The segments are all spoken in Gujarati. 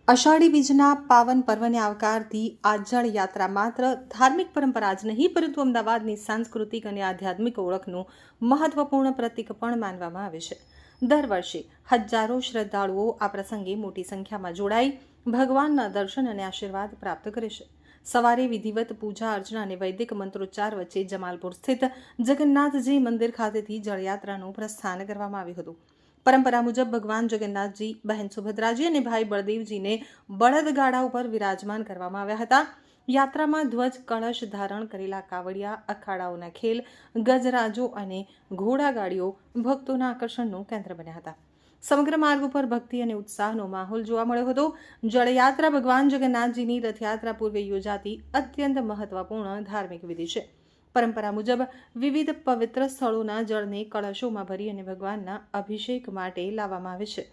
અષાઢી બીજના પાવન પર્વને આવકારતી આ જળ યાત્રા માત્ર ધાર્મિક પરંપરા જ નહીં પરંતુ અમદાવાદની સાંસ્કૃતિક અને આધ્યાત્મિક ઓળખનું મહત્વપૂર્ણ પ્રતીક પણ માનવામાં આવે છે. દર વર્ષે હજારો શ્રદ્ધાળુઓ આ પ્રસંગે મોટી સંખ્યામાં જોડાઈ ભગવાનના દર્શન અને આશીર્વાદ પ્રાપ્ત કરે છે. સવારે વિધિવત પૂજા અર્ચના અને વૈદિક મંત્રોચ્ચાર વચ્ચે જમાલપુર સ્થિત જગન્નાથજી મંદિર ખાતેથી જળયાત્રાનું પ્રસ્થાન કરવામાં આવ્યું હતું. પરંપરા મુજબ ભગવાન જગન્નાથજી, બહેન સુભદ્રાજી અને ભાઈ બળદેવજીને બળદગાડા ઉપર વિરાજમાન કરવામાં આવ્યા હતા. યાત્રામાં ધ્વજ, કળશ ધારણ કરેલા કાવડિયા, અખાડાઓના ખેલ, ગજરાજો અને ઘોડાગાડીઓ ભક્તોના આકર્ષણનું કેન્દ્ર બન્યા હતા. સમગ્ર માર્ગ ઉપર ભક્તિ અને ઉત્સાહનો માહોલ જોવા મળ્યો હતો. જળયાત્રા ભગવાન જગન્નાથજીની રથયાત્રા પૂર્વે યોજાતી અત્યંત મહત્વપૂર્ણ ધાર્મિક વિધિ છે. પરંપરા મુજબ વિવિધ પવિત્ર સ્થળોના જળને કળશોમાં ભરી અને ભગવાનના અભિષેક માટે લાવવામાં આવે છે.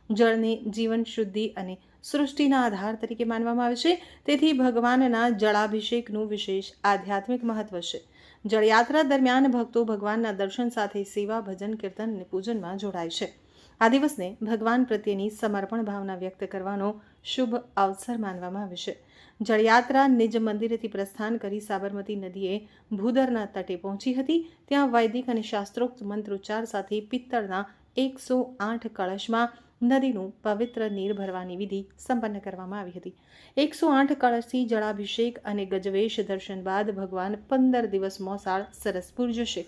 જળને જીવન, શુદ્ધિ અને સૃષ્ટિના આધાર તરીકે માનવામાં આવે છે. તેથી ભગવાનના જળાભિષેકનું વિશેષ આધ્યાત્મિક મહત્વ છે. જળયાત્રા દરમિયાન ભક્તો ભગવાનના દર્શન સાથે સેવા, ભજન, કીર્તન અને પૂજનમાં જોડાય છે. આ દિવસને ભગવાન પ્રત્યેની સમર્પણ ભાવના વ્યક્ત કરવાનો શુભ અવસર માનવામાં આવે છે. જળયાત્રા નિજ મંદિરેથી પ્રસ્થાન કરી સાબરમતી નદીએ ભૂદરના તટે પહોંચી હતી. ત્યાં વૈદિક અને શાસ્ત્રોક્ત મંત્રોચ્ચાર સાથે પિત્તળના 108 કળશમાં નદીનું પવિત્ર નીર ભરવાની વિધિ સંપન્ન કરવામાં આવી હતી. 108 કળશથી જળાભિષેક અને ગજવેશ દર્શન બાદ ભગવાન 15 દિવસ મોસાળ સરસપુર જશે.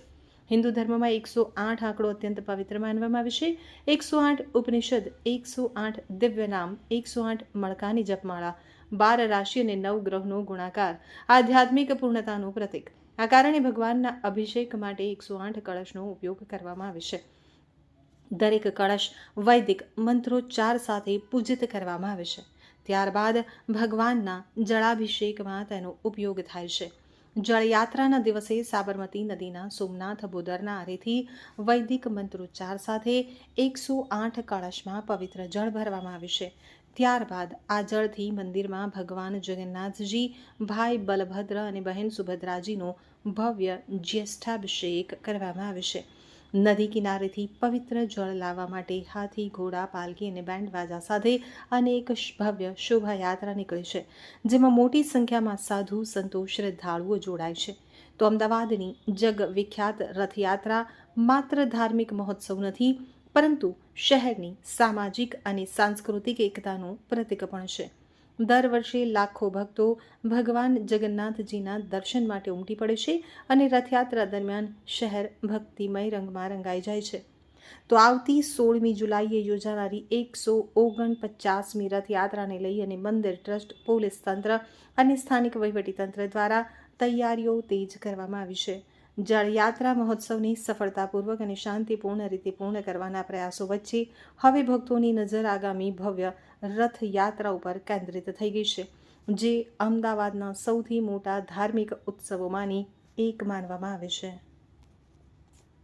હિન્દુ ધર્મમાં 108 આંકડો અત્યંત પવિત્ર માનવામાં આવે છે. 108 ઉપનિષદ, 108 દિવ્ય નામ, 108 મણકાની જપમાળા, 12 રાશિ અને 9 ગ્રહનો ગુણાકાર આધ્યાત્મિક પૂર્ણતાનું પ્રતીક. આ કારણે ભગવાનના અભિષેક માટે 108 કળશનો ઉપયોગ કરવામાં આવે છે. દરેક કળશ વૈદિક મંત્રોચ્ચાર સાથે પૂજિત કરવામાં આવે છે. ત્યારબાદ ભગવાનના જળાભિષેકમાં તેનો ઉપયોગ થાય છે. જળયાત્રાના દિવસે સાબરમતી નદીના સોમનાથ બોદરના આરેથી વૈદિક મંત્રોચ્ચાર સાથે 108 કળશમાં પવિત્ર જળ ભરવામાં આવે છે. ત્યારબાદ આ જળથી મંદિરમાં ભગવાન જગન્નાથજી, ભાઈ બલભદ્ર અને બહેન સુભદ્રાજીનો ભવ્ય જ્યેષ્ઠાભિષેક કરવામાં આવે છે. નદી કિનારેથી પવિત્ર જળ લાવવા માટે હાથી, ઘોડા, પાલકી અને બેન્ડ વાજા સાથે અનેક ભવ્ય શોભાયાત્રા નીકળે છે, જેમાં મોટી સંખ્યામાં સાધુ, સંતો, શ્રદ્ધાળુઓ જોડાય છે. તો અમદાવાદની જગ વિખ્યાત રથયાત્રા માત્ર ધાર્મિક મહોત્સવ નથી પરંતુ શહેરની સામાજિક અને સાંસ્કૃતિક એકતાનું પ્રતીક પણ છે. દર વર્ષે લાખો ભક્તો ભગવાન જગન્નાથજીના દર્શન માટે ઉમટી પડે છે અને રથયાત્રા દરમિયાન શહેર ભક્તિમય રંગમાં રંગાઈ જાય છે. તો આવતી 16મી જુલાઈએ યોજાનારી 149મી રથયાત્રાને લઈ અને મંદિર ટ્રસ્ટ, પોલીસ તંત્ર અને સ્થાનિક વહીવટીતંત્ર દ્વારા તૈયારીઓ તેજ કરવામાં આવી છે. જળયાત્રા મહોત્સવની સફળતાપૂર્વક અને શાંતિપૂર્ણ રીતે પૂર્ણ કરવાના પ્રયાસો વચ્ચે હવે ભક્તોની નજર આગામી ભવ્ય રથયાત્રા ઉપર કેન્દ્રિત થઈ ગઈ છે, જે અમદાવાદના સૌથી મોટા ધાર્મિક ઉત્સવોમાંની એક માનવામાં આવે છે.